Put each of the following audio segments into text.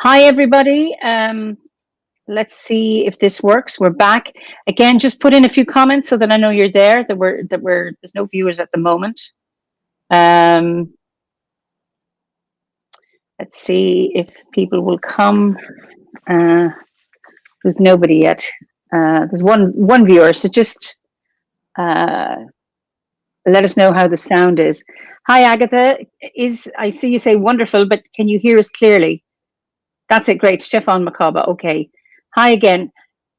Hi, everybody. Let's see if this works. We're back again. Just put in a few comments so that I know you're there. There's no viewers at the moment. Let's see if people will come. With nobody yet. There's one viewer, so just let us know how the sound is. Hi, Agatha. I see you say wonderful, but can you hear us clearly? That's it. Great. Stefan Makaba. Okay. Hi again.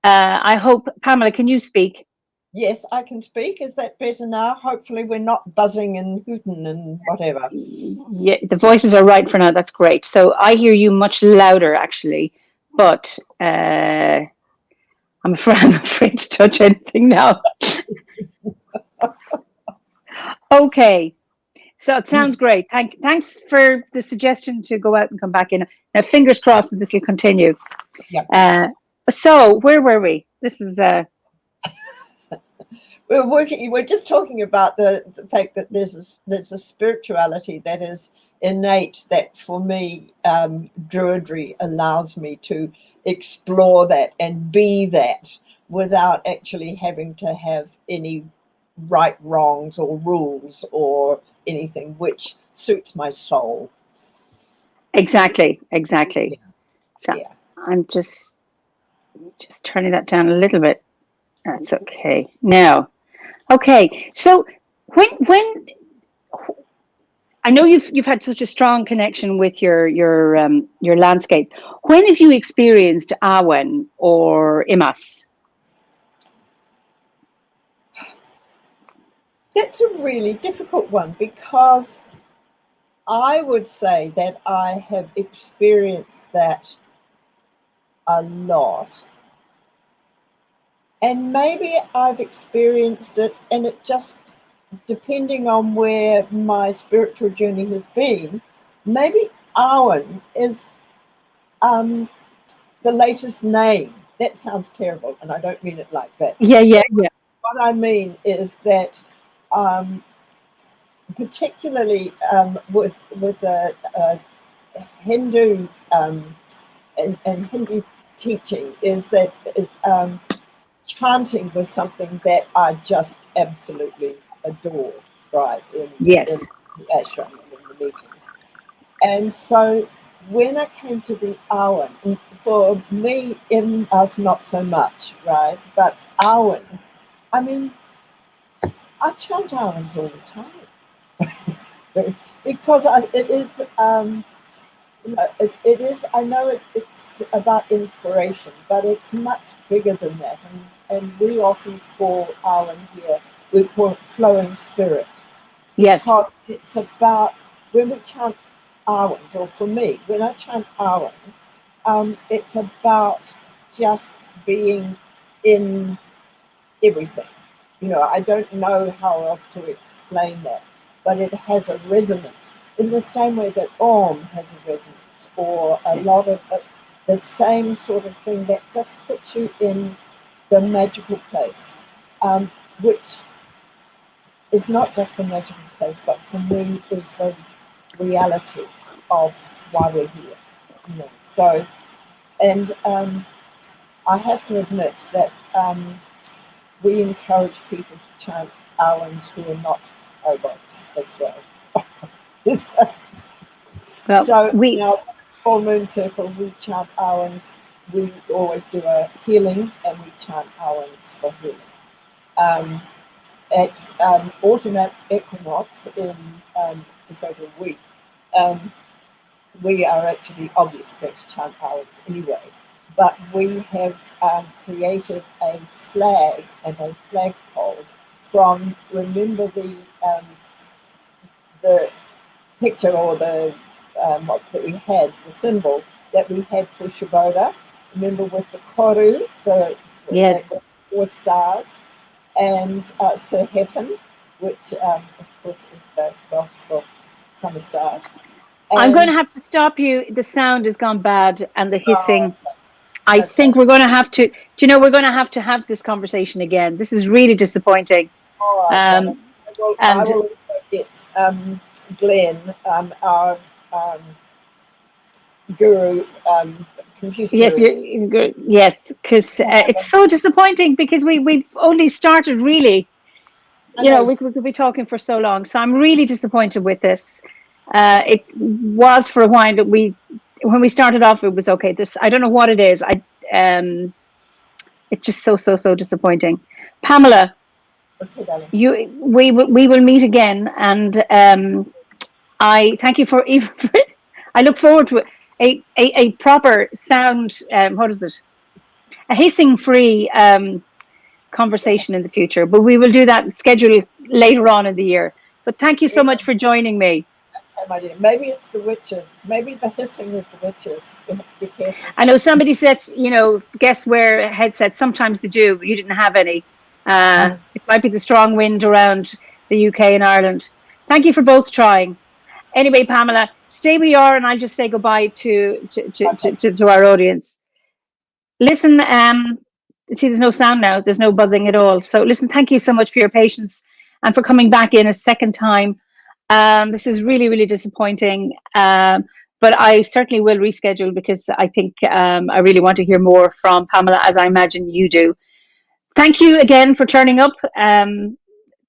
I hope, Pamela, can you speak? Yes, I can speak. Is that better now? Hopefully we're not buzzing and hooting and whatever. Yeah, the voices are right for now. That's great. So I hear you much louder, actually, but I'm afraid to touch anything now. Okay. So it sounds great. Thanks for the suggestion to go out and come back in. Now, fingers crossed that this will continue. Yeah. So where were we? This is We're just talking about the fact that there's a spirituality that is innate, that for me, Druidry allows me to explore that and be that without actually having to have any right, wrongs or rules or anything, which suits my soul. exactly. Yeah. So Yeah. I'm just turning that down a little bit. That's okay. Now, okay. So when I know you've had such a strong connection with your landscape. When have you experienced Awen or Imas? That's a really difficult one, because I would say that I have experienced that a lot. And maybe I've experienced it, and it just, depending on where my spiritual journey has been, maybe Awen is the latest name. That sounds terrible, and I don't mean it like that. Yeah. What I mean is that particularly with a Hindu and Hindi teaching, is that chanting was something that I just absolutely adored, right, in Yes. the ashram and in the meetings. And so when I came to the Awen, for me, in us not so much, right, but Awen, I mean, I chant Awens all the time. Because it is, it is. I know it's about inspiration, but it's much bigger than that. And we often call Awen here, we call it flowing spirit, Yes. because it's about, when we chant Awens, or for me, when I chant Awens, it's about just being in everything. I don't know how else to explain that, but it has a resonance in the same way that Om has a resonance, or a lot of the same sort of thing that just puts you in the magical place, which is not just the magical place, but for me is the reality of why we're here. So, and I have to admit that we encourage people to chant Awens who are not OBODs as well. Well, So now it's full moon circle, we chant Awens. We always do a healing, and we chant Awens for healing. It's autumn equinox in just over a week. We are actually obviously going to chant Awens anyway, but we have created a flag and a flagpole from, remember the picture, or the that we had, the symbol that we had for Shiboda. Remember, with the koru, yes. the 4 stars, and Sir Heffen, which of course is the Welsh for summer stars. I'm going to have to stop you. The sound has gone bad, and the hissing. I think we're going to have to. We're going to have this conversation again. This is really disappointing. All right, I will also get Glenn, our guru, computer Yes, guru. yes, because So, it's so disappointing because we've only started really. I You know, know. we could be talking for so long. So I'm really disappointed with this. It was for a while that when we started off, it was okay. This, I don't know what it is. It's just so disappointing. Pamela, Okay, darling. we will meet again, and I thank you for even. I look forward to a proper sound. What is it? A hissing free conversation in the future, but we will do that schedule later on in the year. But thank you so much for joining me. Oh, my dear. Maybe it's the witches. Maybe the hissing is the witches. You have to be careful. I know somebody said, guests wear headsets. Sometimes they do, but you didn't have any. It might be the strong wind around the UK and Ireland. Thank you for both trying. Anyway, Pamela, stay where you are, and I'll just say goodbye to our audience. Listen, see, there's no sound now. There's no buzzing at all. So listen, thank you so much for your patience and for coming back in a second time. This is really disappointing. But I certainly will reschedule because I think I really want to hear more from Pamela, as I imagine you do. Thank you again for turning up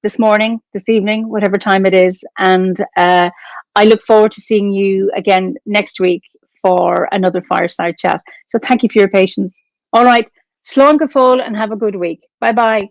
this morning, this evening, whatever time it is. And I look forward to seeing you again next week for another Fireside Chat. So thank you for your patience. All right. Slán go fóill and have a good week. Bye bye.